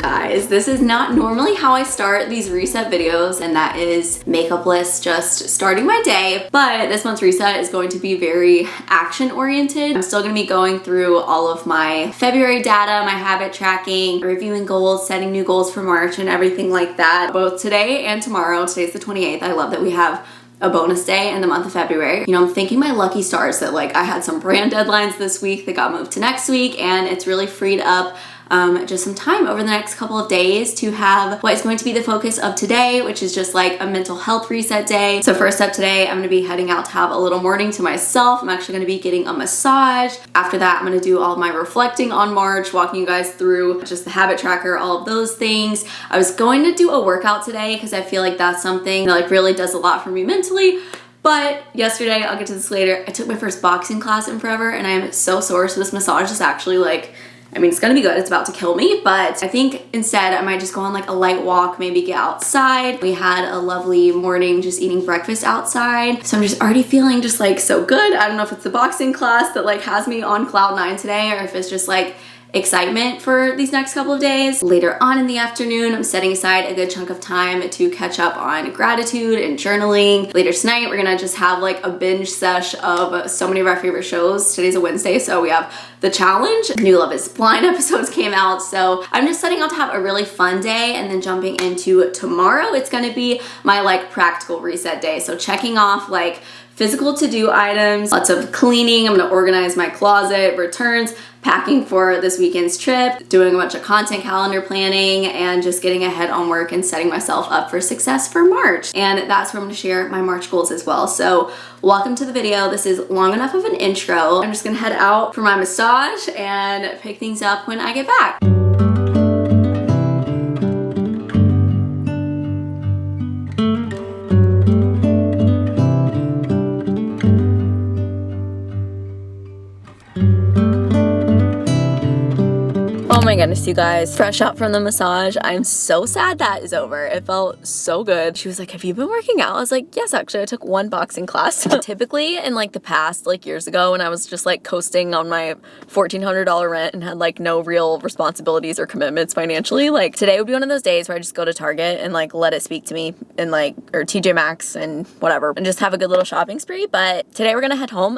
Guys, this is not normally how I start these reset videos, and that is makeup lists, just starting my day, but this month's reset is going to be very action oriented. I'm still going to be going through all of my February data, my habit tracking, reviewing goals, setting new goals for March and everything like that, both today and tomorrow. Today's the 28th. I love that we have a bonus day in the month of February. You know, I'm thanking my lucky stars that like I had some brand deadlines this week that got moved to next week, and it's really freed up just some time over the next couple of days to have what is going to be the focus of today, which is just like a mental health reset day. So first up today, I'm going to be heading out to have a little morning to myself. I'm actually going to be getting a massage. After that, I'm going to do all of my reflecting on March, walking you guys through just the habit tracker, all of those things. I was going to do a workout today because I feel like that's something that like really does a lot for me mentally. But yesterday, I'll get to this later, I took my first boxing class in forever and I am so sore. So this massage is actually like, I mean, it's gonna be good. It's about to kill me, but I think instead I might just go on like a light walk, maybe get outside. We had a lovely morning just eating breakfast outside. So I'm just already feeling just like so good. I don't know if it's the boxing class that like has me on cloud 9 today, or if it's just like excitement for these next couple of days. Later on in the afternoon, I'm setting aside a good chunk of time to catch up on gratitude and journaling. Later tonight, we're gonna just have like a binge sesh of so many of our favorite shows. Today's a Wednesday, so we have The Challenge. New Love is Blind episodes came out, so I'm just setting out to have a really fun day, and then jumping into tomorrow, it's gonna be my like practical reset day. So checking off like physical to-do items, lots of cleaning. I'm gonna organize my closet, returns, packing for this weekend's trip, doing a bunch of content calendar planning, and just getting ahead on work and setting myself up for success for March. And that's where I'm gonna share my March goals as well. So welcome to the video. This is long enough of an intro. I'm just gonna head out for my massage and pick things up when I get back. Oh my goodness, you guys, fresh out from the massage. I'm so sad that is over. It felt so good. She was like, have you been working out? I was like, yes, actually, I took one boxing class. Typically in like the past, like years ago, when I was just like coasting on my $1,400 rent and had like no real responsibilities or commitments financially, like today would be one of those days where I just go to Target and like let it speak to me, and like, or TJ Maxx and whatever, and just have a good little shopping spree. But today we're gonna head home.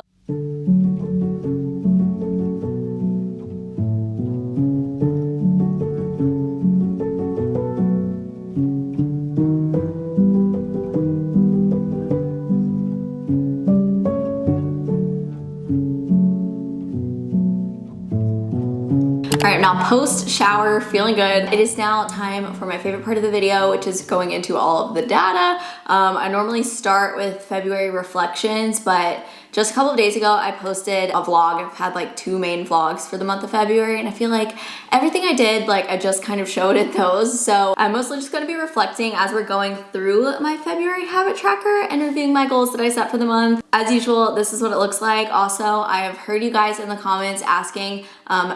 All right, now post shower, feeling good. It is now time for my favorite part of the video, which is going into all of the data. I normally start with February reflections, but just a couple of days ago, I posted a vlog. I've had like 2 main vlogs for the month of February, and I feel like everything I did, like I just kind of showed in those. So I'm mostly just gonna be reflecting as we're going through my February habit tracker and reviewing my goals that I set for the month. As usual, this is what it looks like. Also, I have heard you guys in the comments asking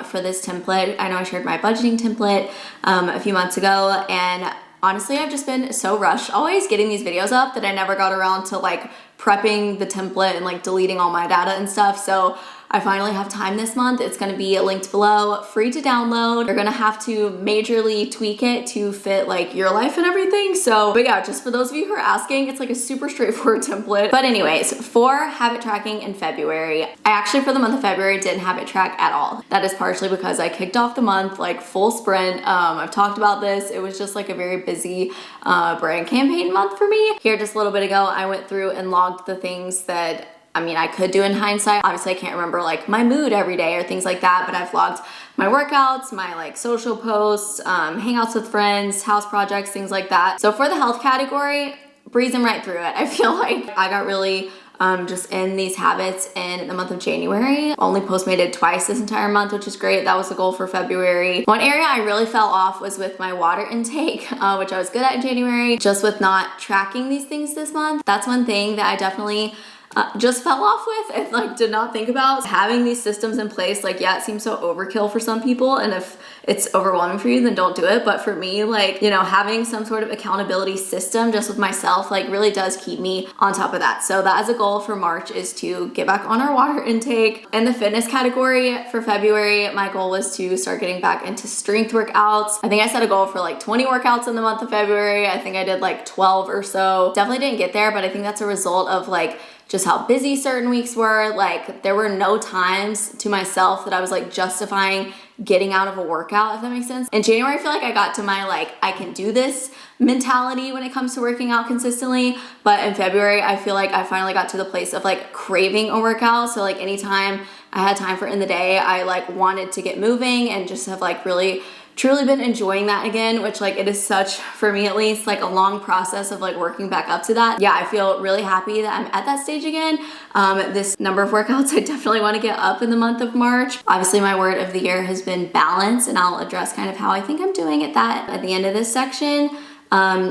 for this template. I know I shared my budgeting template a few months ago, and honestly, I've just been so rushed always getting these videos up that I never got around to like prepping the template and like deleting all my data and stuff. So I finally have time this month. It's gonna be linked below, free to download. You're gonna have to majorly tweak it to fit like your life and everything. So, but yeah, just for those of you who are asking, it's like a super straightforward template. But anyways, for habit tracking in February, I actually for the month of February didn't habit track at all. That is partially because I kicked off the month like full sprint. I've talked about this. It was just like a very busy brand campaign month for me. Here just a little bit ago, I went through and logged the things that I mean, I could do in hindsight. Obviously, I can't remember like my mood every day or things like that, but I've logged my workouts, my like social posts, hangouts with friends, house projects, things like that. So for the health category, breezing right through it. I feel like I got really just in these habits in the month of January. Only Postmated twice this entire month, which is great. That was the goal for February. One area I really fell off was with my water intake, which I was good at in January, just with not tracking these things this month. That's one thing that I definitely just fell off with and like did not think about. Having these systems in place, like, yeah, it seems so overkill for some people, and if it's overwhelming for you, then don't do it. But for me, like, you know, having some sort of accountability system just with myself, like, really does keep me on top of that. So that is a goal for March, is to get back on our water intake. In the fitness category for February, my goal was to start getting back into strength workouts. I think I set a goal for like 20 workouts in the month of February. I think I did like 12 or so. Definitely didn't get there, but I think that's a result of like just how busy certain weeks were. Like, there were no times to myself that I was like justifying getting out of a workout, if that makes sense. In January, I feel like I got to my like, I can do this mentality when it comes to working out consistently. But in February, I feel like I finally got to the place of like craving a workout. So like anytime I had time for in the day, I like wanted to get moving and just have like really truly been enjoying that again, which like it is such, for me at least, like a long process of like working back up to that. Yeah, I feel really happy that I'm at that stage again. This number of workouts I definitely want to get up in the month of March. Obviously my word of the year has been balance, and I'll address kind of how I think I'm doing at that at the end of this section.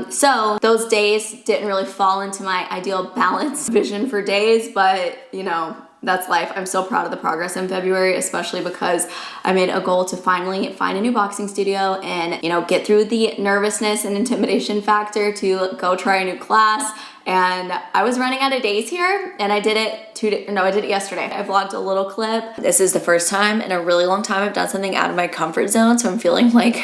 So those days didn't really fall into my ideal balance vision for days, but you know, that's life. I'm so proud of the progress in February, especially because I made a goal to finally find a new boxing studio and, you know, get through the nervousness and intimidation factor to go try a new class. And I was running out of days here, and I did it I did it yesterday. I vlogged a little clip. This is the first time in a really long time I've done something out of my comfort zone, so I'm feeling like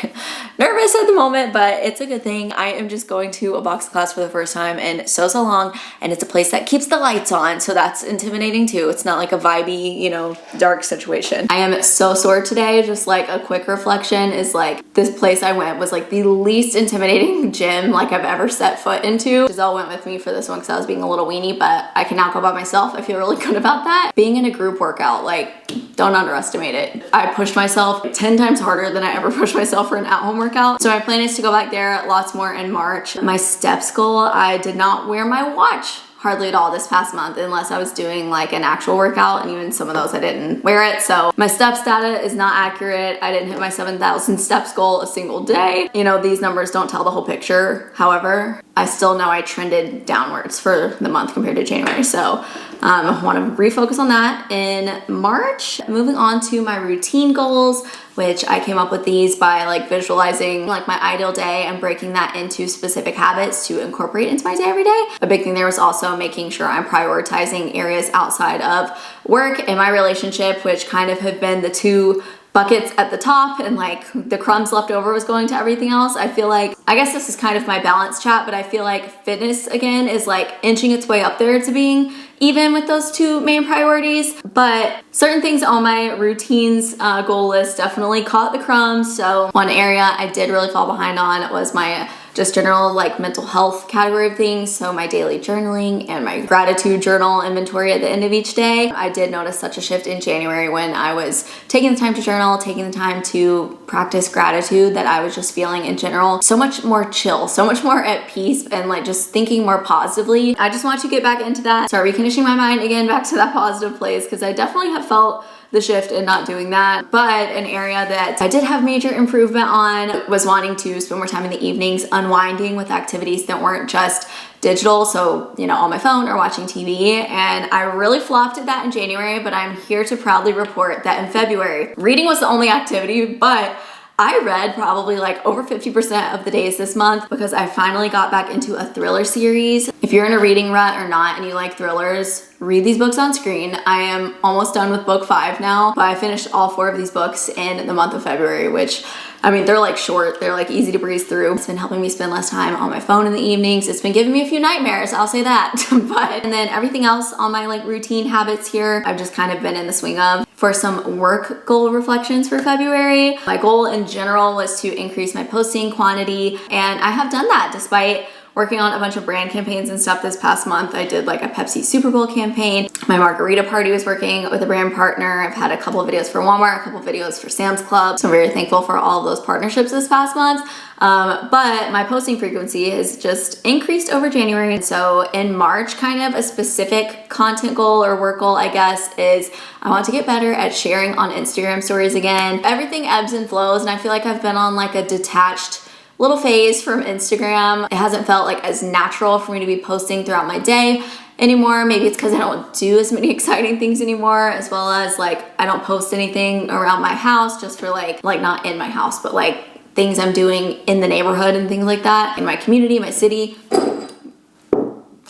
nervous at the moment, but it's a good thing. I am just going to a boxing class for the first time in so long, and it's a place that keeps the lights on, so that's intimidating too. It's not like a vibey, you know, dark situation. I am so sore today. Just like a quick reflection is like, this place I went was like the least intimidating gym like I've ever set foot into. Giselle went with me for this one because I was being a little weenie, but I can now go by myself. I feel really good about that. Being in a group workout, like, don't underestimate it. I pushed myself 10 times harder than I ever pushed myself for an at-home workout. So my plan is to go back there lots more in March. My steps goal, I did not wear my watch hardly at all this past month unless I was doing like an actual workout, and even some of those I didn't wear it. So my steps data is not accurate. I didn't hit my 7,000 steps goal a single day. You know, these numbers don't tell the whole picture. However, I still know I trended downwards for the month compared to January. So I want to refocus on that in March. Moving on to my routine goals, which I came up with these by like visualizing like my ideal day and breaking that into specific habits to incorporate into my day every day. A big thing there was also making sure I'm prioritizing areas outside of work and my relationship, which kind of have been the two buckets at the top, and like the crumbs left over was going to everything else. I feel like, I guess this is kind of my balance chat, but I feel like fitness again is like inching its way up there to being even with those two main priorities. But certain things on my routines goal list definitely caught the crumbs. So one area I did really fall behind on was my just general like mental health category of things. So my daily journaling and my gratitude journal inventory at the end of each day. I did notice such a shift in January when I was taking the time to journal, taking the time to practice gratitude, that I was just feeling in general so much more chill, so much more at peace, and like just thinking more positively. I just want to get back into that, start reconditioning my mind again back to that positive place, because I definitely have felt the shift in not doing that. But an area that I did have major improvement on was wanting to spend more time in the evenings unwinding with activities that weren't just digital, so you know, on my phone or watching TV. And I really flopped at that in January, but I'm here to proudly report that in February, reading was the only activity, but I read probably like over 50% of the days this month because I finally got back into a thriller series. If you're in a reading rut or not and you like thrillers, read these books on screen. I am almost done with book 5 now, but I finished all 4 of these books in the month of February, which, I mean, they're like short, they're like easy to breeze through. It's been helping me spend less time on my phone in the evenings. It's been giving me a few nightmares, I'll say that. And then everything else on my like routine habits here, I've just kind of been in the swing of. For some work goal reflections for February, my goal in general was to increase my posting quantity, and I have done that despite working on a bunch of brand campaigns and stuff this past month. I did like a Pepsi Super Bowl campaign. My margarita party was working with a brand partner. I've had a couple of videos for Walmart, a couple of videos for Sam's Club. So I'm very thankful for all of those partnerships this past month. But my posting frequency has just increased over January. And so in March, kind of a specific content goal or work goal, I guess, is I want to get better at sharing on Instagram stories again. Everything ebbs and flows, and I feel like I've been on like a detached little phase from Instagram. It hasn't felt like as natural for me to be posting throughout my day anymore. Maybe it's because I don't do as many exciting things anymore, as well as like I don't post anything around my house just for like not in my house, but like things I'm doing in the neighborhood and things like that, in my community, my city.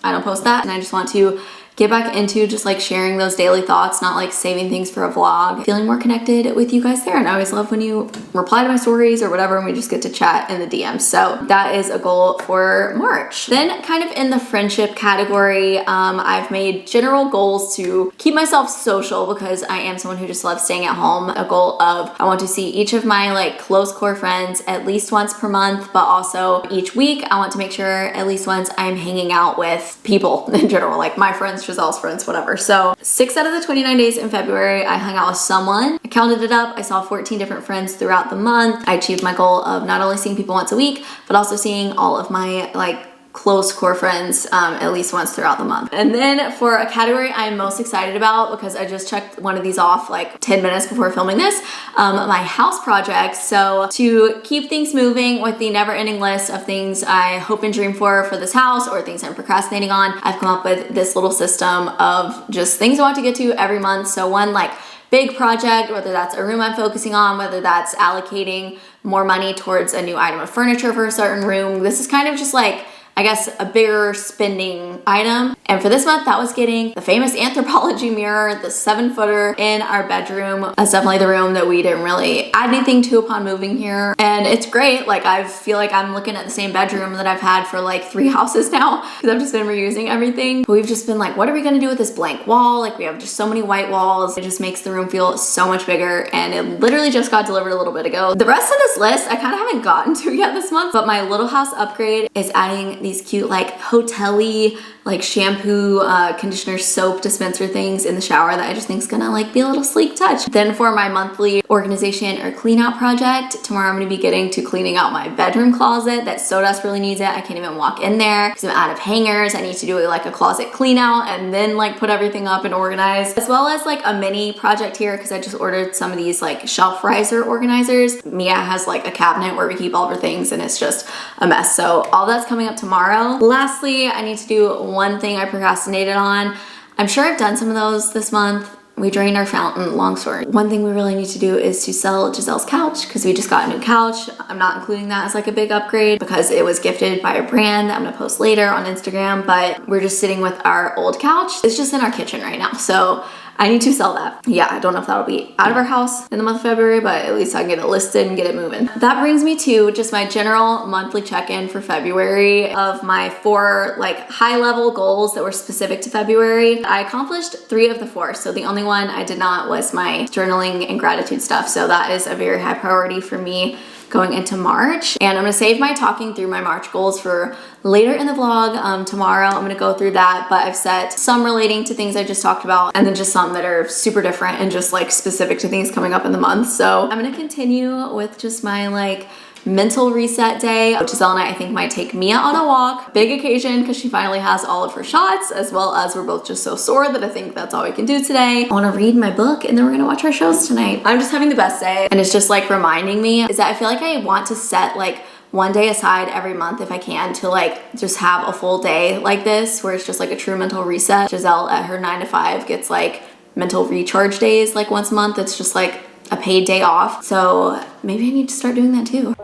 I don't post that, and I just want to get back into just like sharing those daily thoughts, not like saving things for a vlog, feeling more connected with you guys there. And I always love when you reply to my stories or whatever, and we just get to chat in the DMs. So that is a goal for March. Then kind of in the friendship category, I've made general goals to keep myself social because I am someone who just loves staying at home. A goal of I want to see each of my like close core friends at least once per month, but also each week I want to make sure at least once I'm hanging out with people in general, like my friends, Giselle's friends, whatever. So 6 out of the 29 days in February, I hung out with someone. I counted it up. I saw 14 different friends throughout the month. I achieved my goal of not only seeing people once a week, but also seeing all of my like close core friends at least once throughout the month. And then for a category I'm most excited about, because I just checked one of these off like 10 minutes before filming this, my house project. So to keep things moving with the never-ending list of things I hope and dream for this house, or things I'm procrastinating on, I've come up with this little system of just things I want to get to every month. So one like big project, whether that's a room I'm focusing on, whether that's allocating more money towards a new item of furniture for a certain room. This is kind of just like, I guess, a bigger spending item. And for this month, that was getting the famous Anthropologie mirror, the 7-footer in our bedroom. That's definitely the room that we didn't really add anything to upon moving here. And it's great. Like, I feel like I'm looking at the same bedroom that I've had for like 3 houses now, because I've just been reusing everything. But we've just been like, what are we gonna do with this blank wall? Like, we have just so many white walls. It just makes the room feel so much bigger. And it literally just got delivered a little bit ago. The rest of this list, I kind of haven't gotten to yet this month, but my little house upgrade is adding these cute like hotel-y like shampoo, conditioner, soap dispenser things in the shower that I just think is gonna like be a little sleek touch. Then for my monthly organization or clean out project, tomorrow I'm gonna be getting to cleaning out my bedroom closet that so desperately needs it. I can't even walk in there because I'm out of hangers. I need to do like a closet clean out and then like put everything up and organize, as well as like a mini project here because I just ordered some of these like shelf riser organizers. Mia has like a cabinet where we keep all of her things and it's just a mess. So all that's coming up tomorrow. Lastly, I need to do one thing I procrastinated on. I'm sure I've done some of those this month. We drained our fountain, long story. One thing we really need to do is to sell Giselle's couch because we just got a new couch. I'm not including that as like a big upgrade because it was gifted by a brand that I'm gonna post later on Instagram, but we're just sitting with our old couch. It's just in our kitchen right now. So I need to sell that. Yeah, I don't know if that'll be out of our house in the month of February, but at least I can get it listed and get it moving. That brings me to just my general monthly check-in for February of my 4 like high-level goals that were specific to February. I accomplished 3 of the 4, so the only one I did not was my journaling and gratitude stuff. So that is a very high priority for me going into March. And I'm gonna save my talking through my March goals for later in the vlog. Tomorrow I'm gonna go through that, but I've set some relating to things I just talked about and then just some that are super different and just like specific to things coming up in the month. So I'm gonna continue with just my like mental reset day. Giselle and I think might take Mia on a walk. Big occasion because she finally has all of her shots, as well as we're both just so sore that I think that's all we can do today. I want to read my book and then we're gonna watch our shows tonight. I'm just having the best day, and it's just like reminding me is that I feel like I want to set like one day aside every month if I can to like just have a full day like this where it's just like a true mental reset. Giselle at her 9 to 5 gets like mental recharge days like once a month. It's just like a paid day off. So maybe I need to start doing that too.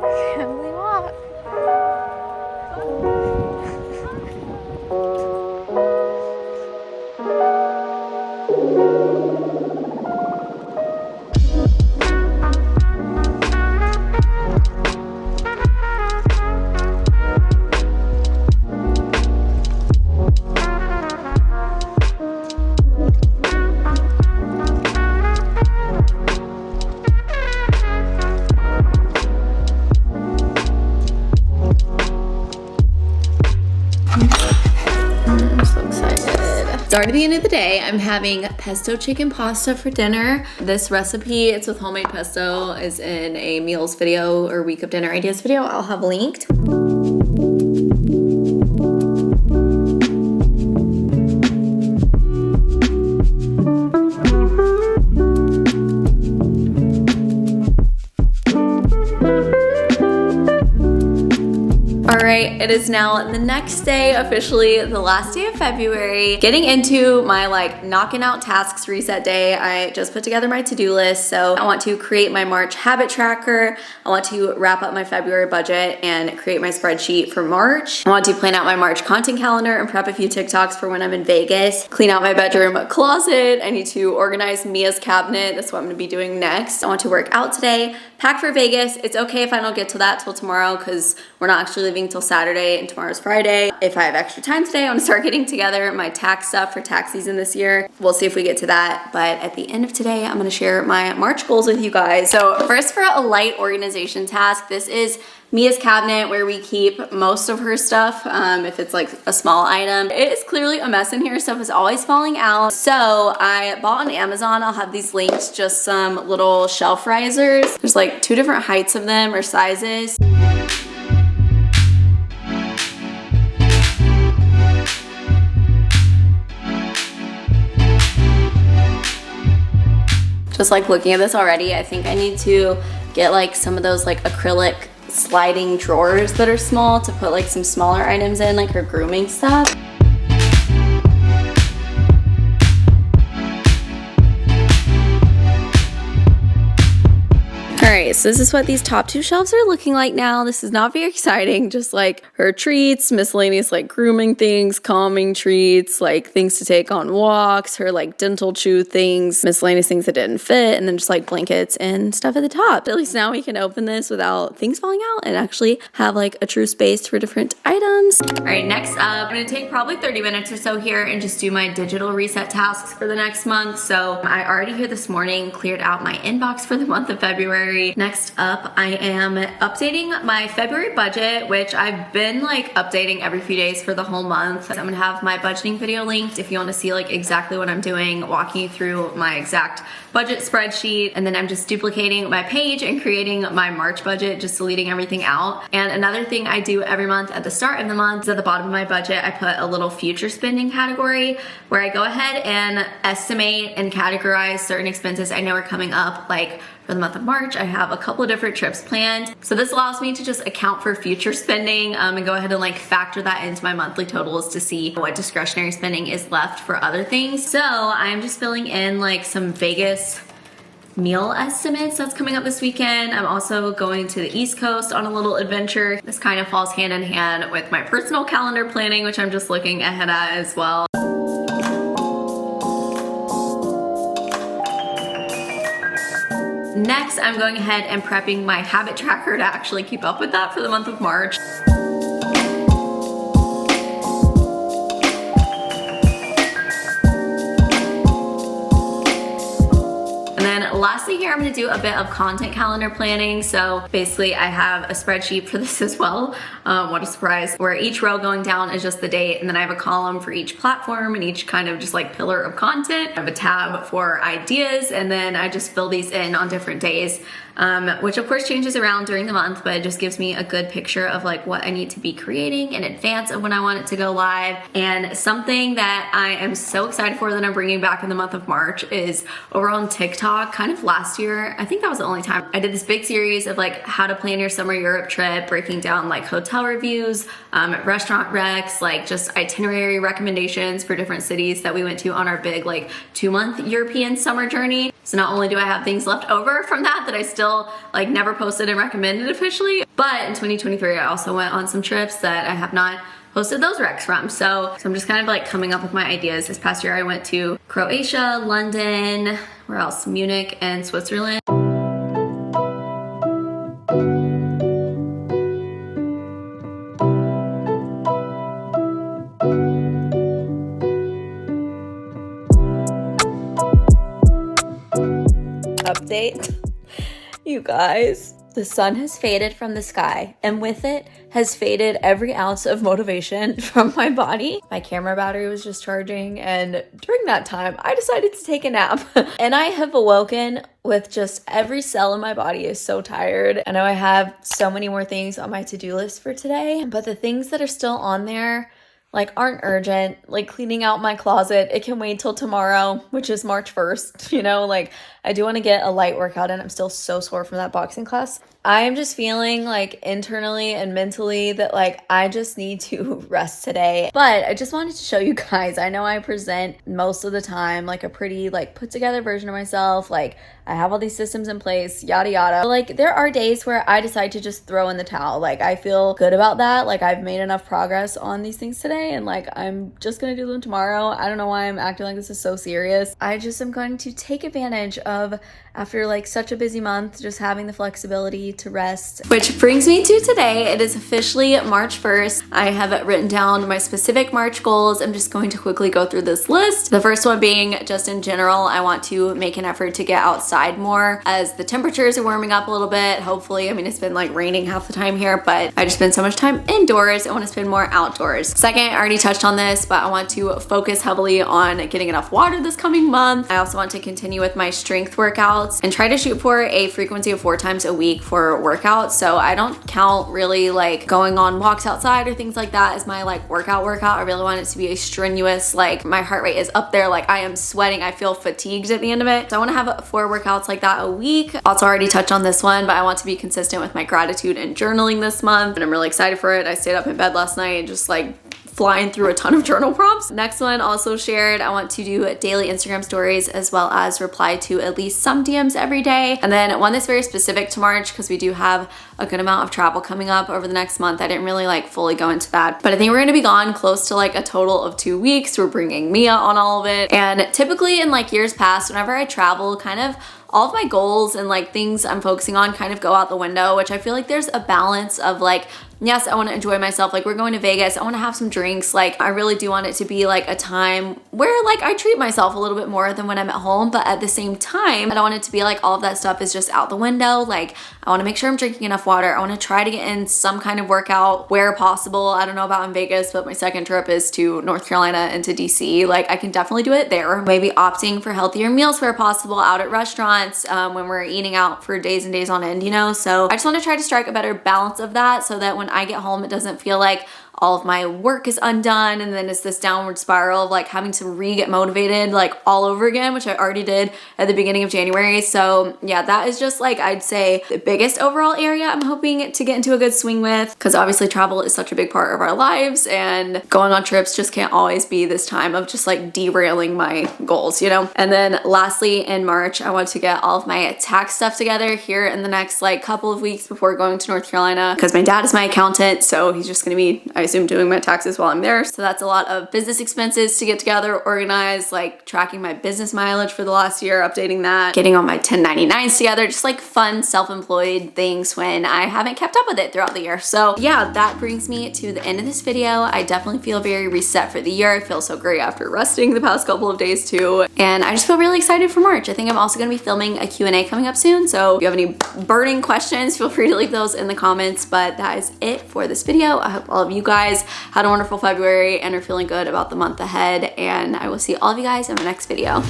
So at the end of the day, I'm having pesto chicken pasta for dinner. This recipe, it's with homemade pesto, is in a meals video or week of dinner ideas video. I'll have linked. Okay, it is now the next day, officially the last day of February. Getting into my like knocking out tasks reset day. I just put together my to-do list. So I want to create my March habit tracker. I want to wrap up my February budget and create my spreadsheet for March. I want to plan out my March content calendar and prep a few TikToks for when I'm in Vegas. Clean out my bedroom closet. I need to organize Mia's cabinet. That's what I'm gonna be doing next. I want to work out today, pack for Vegas. It's okay if I don't get to that till tomorrow because we're not actually leaving till Saturday and tomorrow's Friday. If I have extra time today, I'm gonna start getting together my tax stuff for tax season this year. We'll see if we get to that. But at the end of today, I'm gonna share my March goals with you guys. So first, for a light organization task, this is Mia's cabinet where we keep most of her stuff, if it's like a small item. It is clearly a mess in here. Stuff is always falling out. So I bought on Amazon, I'll have these linked, just some little shelf risers. There's like 2 different heights of them or sizes. Just like looking at this already, I think I need to get like some of those like acrylic sliding drawers that are small to put like some smaller items in, like her grooming stuff. All right, so this is what these top 2 shelves are looking like now. This is not very exciting, just like her treats, miscellaneous like grooming things, calming treats, like things to take on walks, her like dental chew things, miscellaneous things that didn't fit, and then just like blankets and stuff at the top. At least now we can open this without things falling out and actually have like a true space for different items. All right, next up, I'm gonna take probably 30 minutes or so here and just do my digital reset tasks for the next month. So I already here this morning cleared out my inbox for the month of February. Next up, I am updating my February budget, which I've been like updating every few days for the whole month. I'm gonna have my budgeting video linked if you want to see like exactly what I'm doing, walking you through my exact budget spreadsheet. And then I'm just duplicating my page and creating my March budget, just deleting everything out. And another thing I do every month at the start of the month is at the bottom of my budget, I put a little future spending category where I go ahead and estimate and categorize certain expenses I know are coming up. Like for the month of March, I have a couple of different trips planned. So this allows me to just account for future spending and go ahead and like factor that into my monthly totals to see what discretionary spending is left for other things. So I'm just filling in like some Vegas meal estimates that's coming up this weekend. I'm also going to the East Coast on a little adventure. This kind of falls hand in hand with my personal calendar planning, which I'm just looking ahead at as well. Next, I'm going ahead and prepping my habit tracker to actually keep up with that for the month of March. Lastly here, I'm gonna do a bit of content calendar planning. So basically I have a spreadsheet for this as well. What a surprise, where each row going down is just the date, and then I have a column for each platform and each kind of just like pillar of content. I have a tab for ideas, and then I just fill these in on different days, which of course changes around during the month, but it just gives me a good picture of like what I need to be creating in advance of when I want it to go live. And something that I am so excited for that I'm bringing back in the month of March is over on TikTok. Kind of last year, I think that was the only time, I did this big series of like how to plan your summer Europe trip, breaking down like hotel reviews, restaurant recs, like just itinerary recommendations for different cities that we went to on our big like 2-month European summer journey. So not only do I have things left over from that I still like never posted and recommended officially, but in 2023 I also went on some trips that I have not posted those recs from. So I'm just kind of like coming up with my ideas. This past year I went to Croatia, London, where else? Munich and Switzerland. Update. You guys, the sun has faded from the sky, and with it has faded every ounce of motivation from my body. My camera battery was just charging, and during that time, I decided to take a nap. And I have awoken with just every cell in my body is so tired. I know I have so many more things on my to-do list for today, but the things that are still on there like aren't urgent. Like cleaning out my closet, it can wait till tomorrow, which is March 1st. You know, like I do want to get a light workout in. I'm still so sore from that boxing class. I am just feeling like internally and mentally that like I just need to rest today. But I just wanted to show you guys, I know I present most of the time like a pretty like put together version of myself. Like I have all these systems in place, yada yada. But, like there are days where I decide to just throw in the towel. Like I feel good about that. Like I've made enough progress on these things today and like I'm just gonna do them tomorrow. I don't know why I'm acting like this is so serious. I just am going to take advantage of, after like such a busy month, just having the flexibility to rest. Which brings me to today. It is officially March 1st. I have written down my specific March goals. I'm just going to quickly go through this list. The first one being just in general, I want to make an effort to get outside more as the temperatures are warming up a little bit. Hopefully, I mean, it's been like raining half the time here, but I just spend so much time indoors. I want to spend more outdoors. Second, I already touched on this, but I want to focus heavily on getting enough water this coming month. I also want to continue with my strength workouts and try to shoot for a frequency of 4 times a week for workouts. So I don't count really like going on walks outside or things like that as my like workout. I really want it to be a strenuous, like my heart rate is up there, like I am sweating, I feel fatigued at the end of it. So I want to have 4 workouts like that a week. Also already touched on this one, but I want to be consistent with my gratitude and journaling this month, and I'm really excited for it. I stayed up in bed last night and just like flying through a ton of journal prompts. Next one, also shared, I want to do daily Instagram stories as well as reply to at least some DMs every day. And then one that's very specific to March because we do have a good amount of travel coming up over the next month. I didn't really like fully go into that, but I think we're gonna be gone close to like a total of 2 weeks. We're bringing Mia on all of it. And typically in like years past, whenever I travel, kind of all of my goals and like things I'm focusing on kind of go out the window, which I feel like there's a balance of like, yes, I want to enjoy myself. Like we're going to Vegas. I want to have some drinks. Like I really do want it to be like a time where like I treat myself a little bit more than when I'm at home. But at the same time, I don't want it to be like all of that stuff is just out the window. Like I want to make sure I'm drinking enough water. I want to try to get in some kind of workout where possible. I don't know about in Vegas, but my second trip is to North Carolina and to DC. Like I can definitely do it there. Maybe opting for healthier meals where possible out at restaurants when we're eating out for days and days on end, you know? So I just want to try to strike a better balance of that so that when I get home, it doesn't feel like all of my work is undone and then it's this downward spiral of like having to get motivated like all over again, which I already did at the beginning of January. So yeah, that is just like I'd say the biggest overall area I'm hoping to get into a good swing with, because obviously travel is such a big part of our lives and going on trips just can't always be this time of just like derailing my goals, you know? And then lastly, in March, I want to get all of my tax stuff together here in the next like couple of weeks before going to North Carolina, because my dad is my accountant, so he's just gonna be, I assume, doing my taxes while I'm there. So that's a lot of business expenses to get together, organized, like tracking my business mileage for the last year, updating that, getting all my 1099s together, just like fun self-employed things when I haven't kept up with it throughout the year. So yeah, that brings me to the end of this video. I definitely feel very reset for the year. I feel so great after resting the past couple of days too. And I just feel really excited for March. I think I'm also gonna be filming a Q&A coming up soon. So if you have any burning questions, feel free to leave those in the comments. But that is it for this video. I hope all of you guys had a wonderful February and are feeling good about the month ahead. And I will see all of you guys in my next video.